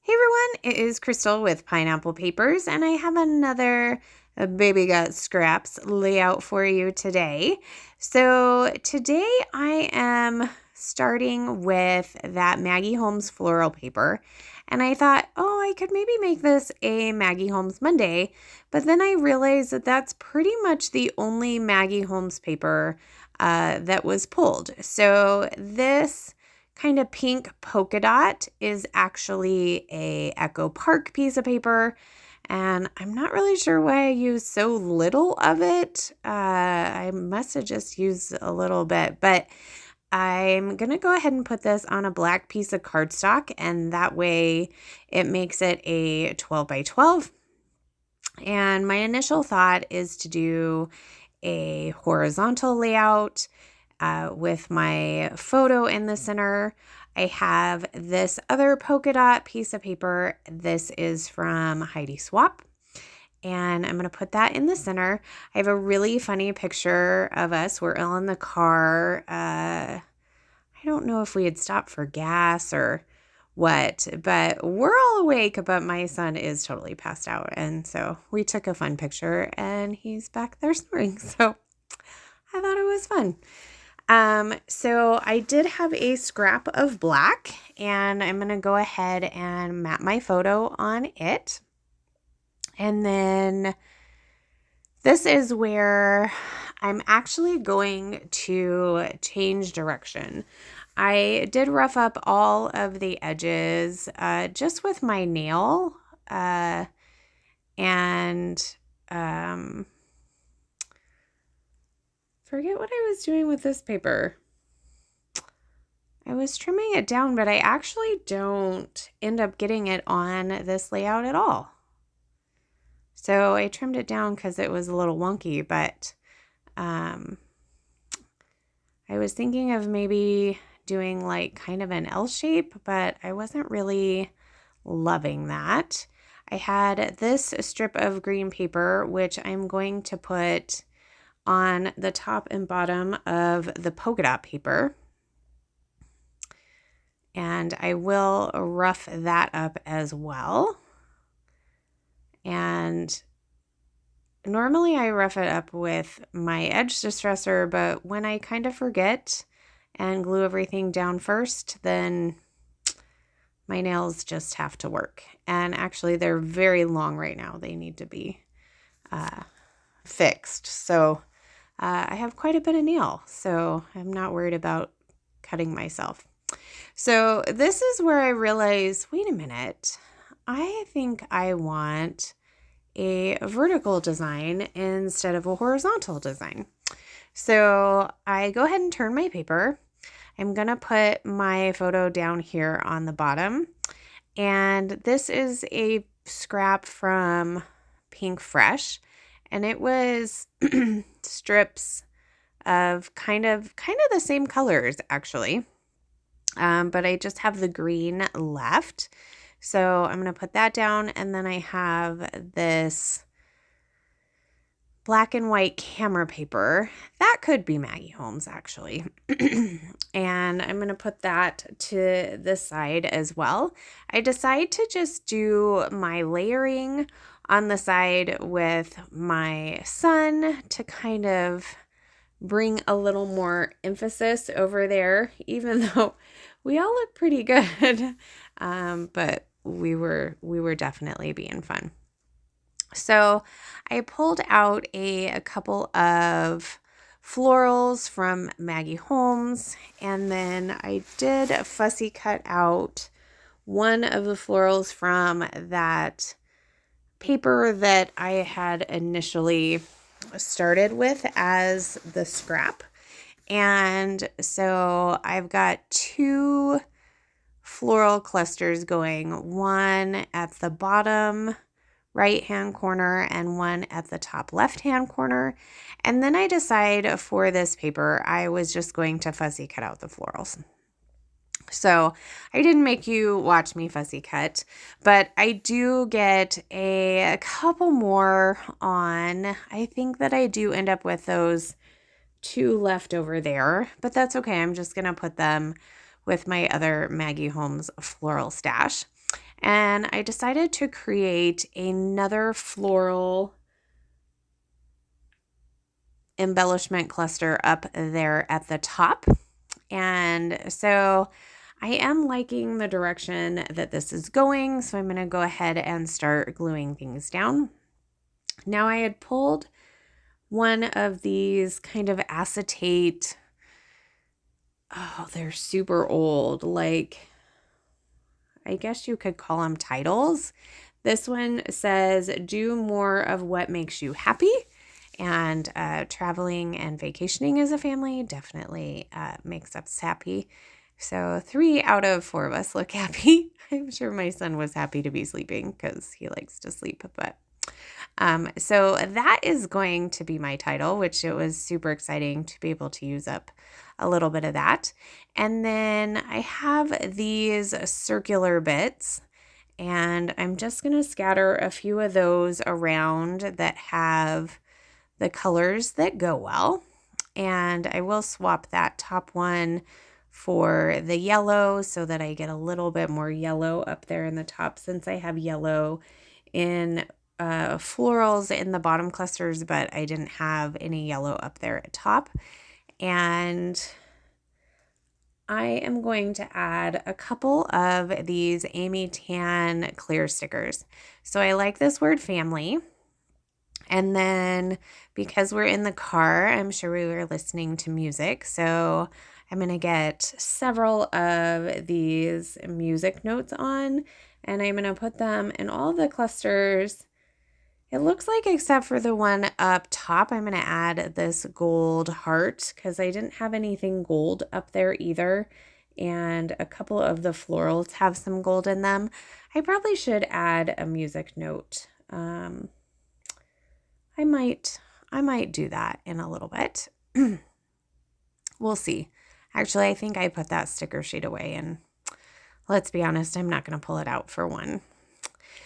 Hey everyone, it is Crystal with Pineapple Papers, and I have another Baby Got Scraps layout for you today. So today I am starting with that Maggie Holmes floral paper, and I thought, oh, I could maybe make this a Maggie Holmes Monday, but then I realized that that's pretty much the only Maggie Holmes paper that was pulled. So this kind of pink polka dot is actually a Echo Park piece of paper, and I'm not really sure why I used so little of it. I must have just used a little bit, but I'm going to go ahead and put this on a black piece of cardstock, and that way it makes it a 12 by 12. And my initial thought is to do a horizontal layout with my photo in the center. I have this other polka dot piece of paper. This is from Heidi Swap, and I'm going to put that in the center. I have a really funny picture of us. We're all in the car. I don't know if we had stopped for gas or what, but we're all awake, but my son is totally passed out. And so we took a fun picture, and he's back there snoring. So I thought it was fun. So I did have a scrap of black, and I'm going to go ahead and map my photo on it. And then this is where I'm actually going to change direction. I did rough up all of the edges, just with my nail, and, forget what I was doing with this paper. I was trimming it down, but I actually don't end up getting it on this layout at all. So I trimmed it down because it was a little wonky, but I was thinking of maybe doing like kind of an L shape, but I wasn't really loving that. I had this strip of green paper, which I'm going to put on the top and bottom of the polka dot paper. And I will rough that up as well. And normally I rough it up with my edge distressor, but when I kind of forget and glue everything down first, then my nails just have to work. And actually they're very long right now. They need to be fixed. So I have quite a bit of nail, so I'm not worried about cutting myself. So this is where I realized, wait a minute, I think I want a vertical design instead of a horizontal design. So I go ahead and turn my paper. I'm going to put my photo down here on the bottom. And this is a scrap from Pink Fresh. And it was strips of kind of the same colors, actually. But I just have the green left. So I'm going to put that down. And then I have this black and white camera paper. That could be Maggie Holmes, actually. And I'm going to put that to the side as well. I decide to just do my layering on the side with my sun to kind of bring a little more emphasis over there, even though we all look pretty good. But we were definitely being fun. So I pulled out a couple of florals from Maggie Holmes, and then I did fussy cut out one of the florals from that paper that I had initially started with as the scrap. And so I've got two floral clusters going, one at the bottom right hand corner and one at the top left hand corner. And then I decide for this paper I was just going to fussy cut out the florals. So I didn't make you watch me fussy cut, but I do get a couple more on. I think that I do end up with those two left over there, but that's okay. I'm just going to put them with my other Maggie Holmes floral stash. And I decided to create another floral embellishment cluster up there at the top. And so I am liking the direction that this is going, so I'm going to go ahead and start gluing things down. Now I had pulled one of these kind of acetate, they're super old, like I guess you could call them titles. This one says, do more of what makes you happy. And traveling and vacationing as a family definitely makes us happy. So 3 out of 4 of us look happy. I'm sure my son was happy to be sleeping because he likes to sleep. But so that is going to be my title, which it was super exciting to be able to use up a little bit of that. And then I have these circular bits. And I'm just going to scatter a few of those around that have the colors that go well. And I will swap that top one for the yellow so that I get a little bit more yellow up there in the top, since I have yellow in florals in the bottom clusters, but I didn't have any yellow up there at top. And I am going to add a couple of these Amy Tan clear stickers. So I like this word family. And then because we're in the car, I'm sure we were listening to music. So I'm going to get several of these music notes on, and I'm going to put them in all the clusters. It looks like, except for the one up top, I'm going to add this gold heart because I didn't have anything gold up there either. And a couple of the florals have some gold in them. I probably should add a music note. I might do that in a little bit. We'll see. Actually, I think I put that sticker sheet away, and let's be honest, I'm not going to pull it out for one.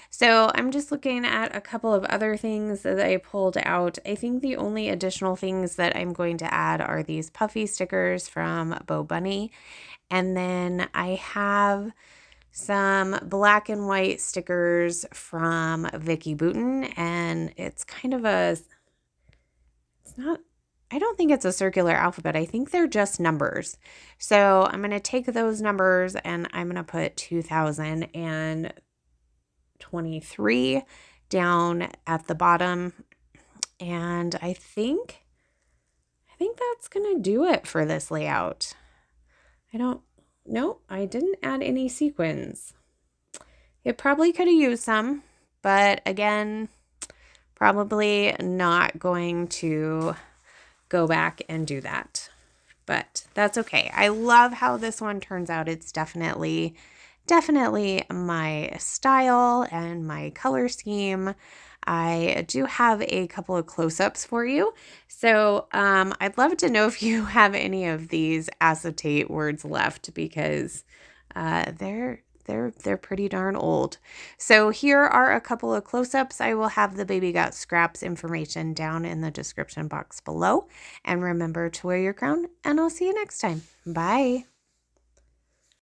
So I'm just looking at a couple of other things that I pulled out. I think the only additional things that I'm going to add are these puffy stickers from Bo Bunny. And then I have some black and white stickers from Meggy Blethen, and it's kind of I don't think it's a circular alphabet. I think they're just numbers. So I'm going to take those numbers and I'm going to put 2023 down at the bottom. And I think that's going to do it for this layout. I didn't add any sequins. It probably could have used some, but again, probably not going to go back and do that. But that's okay. I love how this one turns out. It's definitely my style and my color scheme. I do have a couple of close-ups for you. So I'd love to know if you have any of these acetate words left, because they're pretty darn old. So here are a couple of close-ups. I will have the Baby Got Scraps information down in the description box below. And remember to wear your crown, and I'll see you next time. Bye.